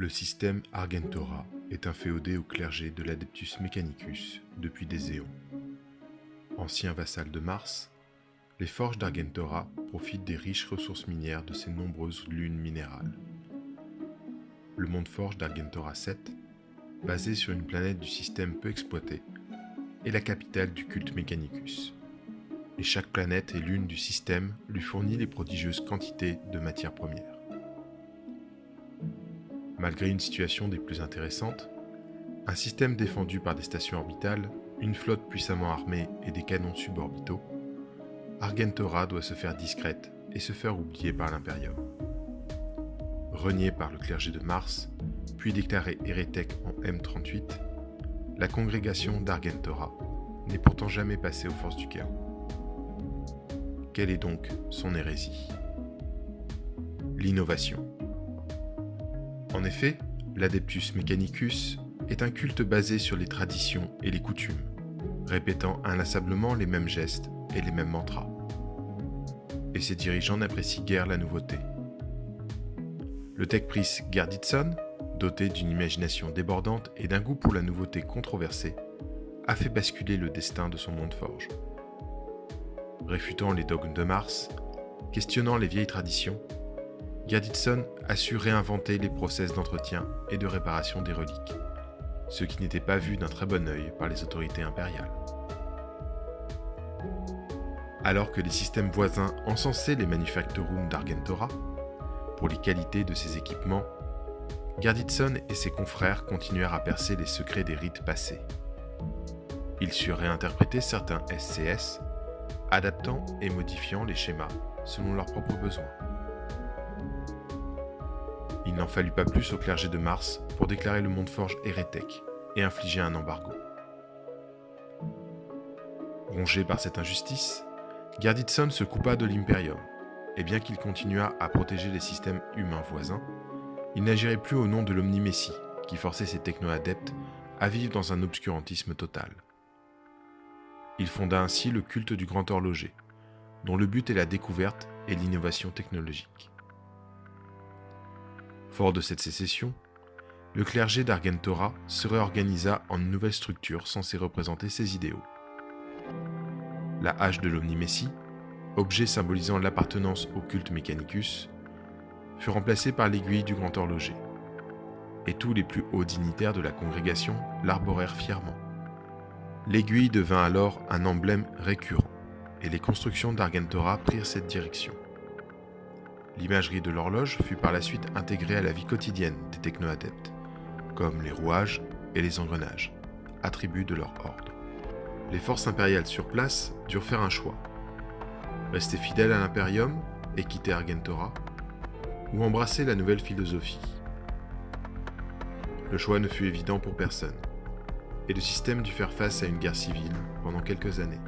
Le système Argentora est inféodé au clergé de l'Adeptus Mechanicus depuis des éons. Ancien vassal de Mars, les forges d'Argentora profitent des riches ressources minières de ces nombreuses lunes minérales. Le monde forge d'Argentora 7, basé sur une planète du système peu exploitée, est la capitale du culte Mechanicus. Et chaque planète et lune du système lui fournit les prodigieuses quantités de matières premières. Malgré une situation des plus intéressantes, un système défendu par des stations orbitales, une flotte puissamment armée et des canons suborbitaux, Argentora doit se faire discrète et se faire oublier par l'Imperium. Reniée par le clergé de Mars, puis déclarée hérétique en M38, la congrégation d'Argentora n'est pourtant jamais passée aux forces du chaos. Quelle est donc son hérésie ? L'innovation. En effet, l'Adeptus Mechanicus est un culte basé sur les traditions et les coutumes, répétant inlassablement les mêmes gestes et les mêmes mantras. Et ses dirigeants n'apprécient guère la nouveauté. Le tech priest Gerditson, doté d'une imagination débordante et d'un goût pour la nouveauté controversée, a fait basculer le destin de son monde forge. Réfutant les dogmes de Mars, questionnant les vieilles traditions, Gerditson a su réinventer les process d'entretien et de réparation des reliques, ce qui n'était pas vu d'un très bon œil par les autorités impériales. Alors que les systèmes voisins encensaient les manufactorums d'Argentora pour les qualités de ses équipements, Gerditson et ses confrères continuèrent à percer les secrets des rites passés. Ils surent réinterpréter certains SCS, adaptant et modifiant les schémas selon leurs propres besoins. Il n'en fallut pas plus au clergé de Mars pour déclarer le monde forge hérétique et infliger un embargo. Rongé par cette injustice, Gerditson se coupa de l'Imperium, et bien qu'il continuât à protéger les systèmes humains voisins, il n'agirait plus au nom de l'Omnimessie, qui forçait ses techno-adeptes à vivre dans un obscurantisme total. Il fonda ainsi le culte du Grand Horloger, dont le but est la découverte et l'innovation technologique. Fort de cette sécession, le clergé d'Argentora se réorganisa en une nouvelle structure censée représenter ses idéaux. La hache de l'Omnimessie, objet symbolisant l'appartenance au culte Mechanicus, fut remplacée par l'aiguille du Grand Horloger, et tous les plus hauts dignitaires de la congrégation l'arborèrent fièrement. L'aiguille devint alors un emblème récurrent, et les constructions d'Argentora prirent cette direction. L'imagerie de l'horloge fut par la suite intégrée à la vie quotidienne des techno-adeptes, comme les rouages et les engrenages, attributs de leur ordre. Les forces impériales sur place durent faire un choix. Rester fidèles à l'Imperium et quitter Argentora, ou embrasser la nouvelle philosophie. Le choix ne fut évident pour personne, et le système dut faire face à une guerre civile pendant quelques années.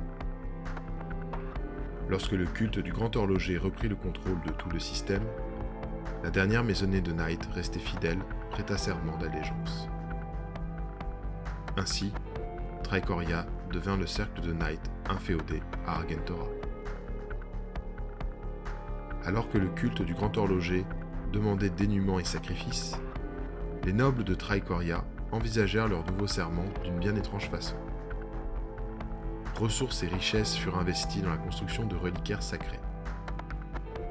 Lorsque le culte du Grand Horloger reprit le contrôle de tout le système, la dernière maisonnée de Night, restée fidèle, prêta serment d'allégeance. Ainsi, Tricoria devint le cercle de Night inféodé à Argentora. Alors que le culte du Grand Horloger demandait dénuement et sacrifice, les nobles de Tricoria envisagèrent leur nouveau serment d'une bien étrange façon. Ressources et richesses furent investies dans la construction de reliquaires sacrés.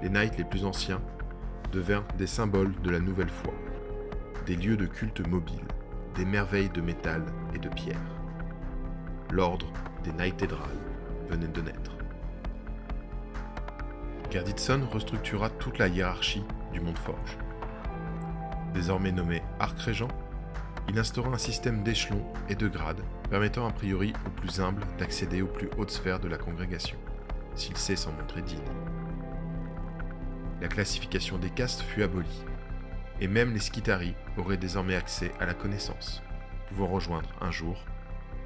Les Knights les plus anciens devinrent des symboles de la nouvelle foi, des lieux de culte mobiles, des merveilles de métal et de pierre. L'ordre des Knighthédrales venait de naître. Gerditson restructura toute la hiérarchie du monde forge. Désormais nommé archrégent, il instaura un système d'échelons et de grades permettant a priori aux plus humbles d'accéder aux plus hautes sphères de la congrégation, s'il sait s'en montrer digne. La classification des castes fut abolie, et même les Skitarii auraient désormais accès à la connaissance, pouvant rejoindre un jour,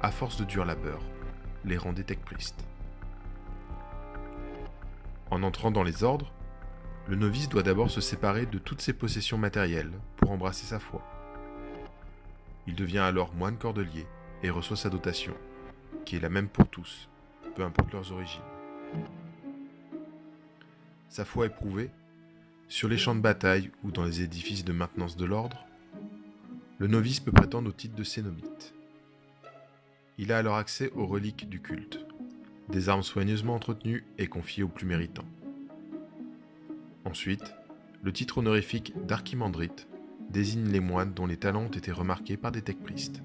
à force de dur labeur, les rangs des tech priests. En entrant dans les ordres, le novice doit d'abord se séparer de toutes ses possessions matérielles pour embrasser sa foi. Il devient alors moine cordelier et reçoit sa dotation, qui est la même pour tous, peu importe leurs origines. Sa foi éprouvée, sur les champs de bataille ou dans les édifices de maintenance de l'ordre, le novice peut prétendre au titre de cénobite. Il a alors accès aux reliques du culte, des armes soigneusement entretenues et confiées aux plus méritants. Ensuite, le titre honorifique d'archimandrite désigne les moines dont les talents ont été remarqués par des tech-priests.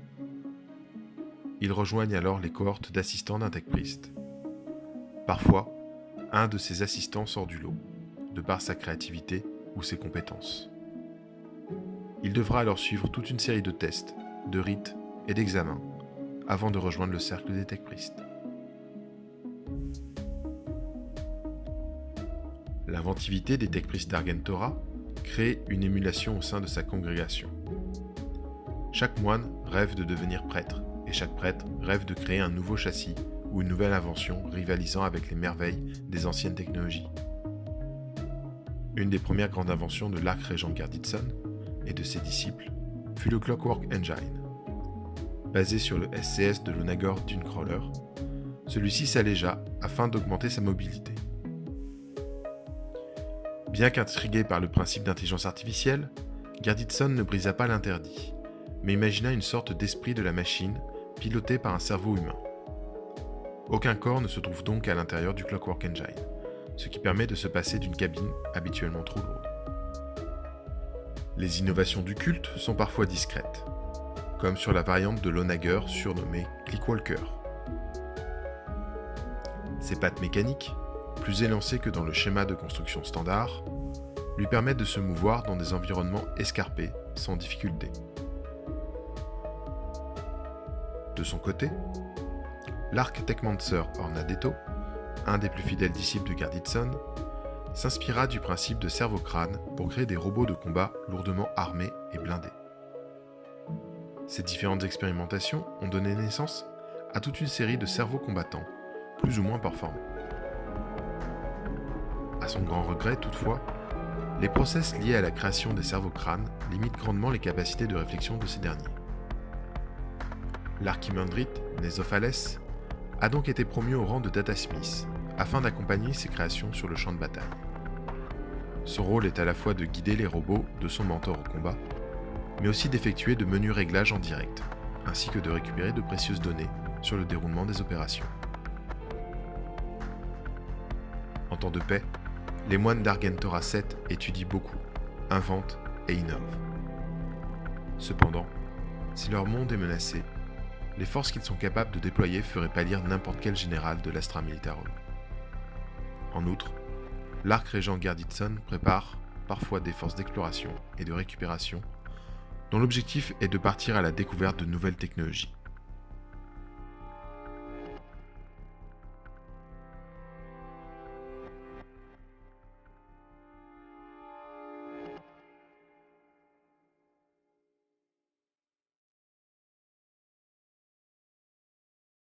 Ils rejoignent alors les cohortes d'assistants d'un tech-priest. Parfois, un de ces assistants sort du lot, de par sa créativité ou ses compétences. Il devra alors suivre toute une série de tests, de rites et d'examens avant de rejoindre le cercle des tech-priests. L'inventivité des tech-priests d'Argentora crée une émulation au sein de sa congrégation. Chaque moine rêve de devenir prêtre, et chaque prêtre rêve de créer un nouveau châssis ou une nouvelle invention rivalisant avec les merveilles des anciennes technologies. Une des premières grandes inventions de l'archrégent Gerditson et de ses disciples fut le Clockwork Engine. Basé sur le SCS de l'Onagor Dunecrawler, celui-ci s'allégea afin d'augmenter sa mobilité. Bien qu'intrigué par le principe d'intelligence artificielle, Gerditson ne brisa pas l'interdit, mais imagina une sorte d'esprit de la machine piloté par un cerveau humain. Aucun corps ne se trouve donc à l'intérieur du Clockwork Engine, ce qui permet de se passer d'une cabine habituellement trop lourde. Les innovations du culte sont parfois discrètes, comme sur la variante de l'Onager surnommée Clickwalker. Ses pattes mécaniques, plus élancées que dans le schéma de construction standard, lui permettent de se mouvoir dans des environnements escarpés sans difficulté. De son côté, l'arc Techmancer Ornadetto, un des plus fidèles disciples de Gerditson, s'inspira du principe de cerveau-crâne pour créer des robots de combat lourdement armés et blindés. Ces différentes expérimentations ont donné naissance à toute une série de cerveaux combattants, plus ou moins performants. À son grand regret, toutefois, les process liés à la création des cerveaux-crânes limitent grandement les capacités de réflexion de ces derniers. L'archimandrite Nésophales a donc été promu au rang de Data Smith afin d'accompagner ses créations sur le champ de bataille. Son rôle est à la fois de guider les robots de son mentor au combat, mais aussi d'effectuer de menus réglages en direct, ainsi que de récupérer de précieuses données sur le déroulement des opérations. En temps de paix, les moines d'Argentora 7 étudient beaucoup, inventent et innovent. Cependant, si leur monde est menacé, les forces qu'ils sont capables de déployer feraient pâlir n'importe quel général de l'Astra Militarum. En outre, l'archrégent Gerditson prépare parfois des forces d'exploration et de récupération dont l'objectif est de partir à la découverte de nouvelles technologies.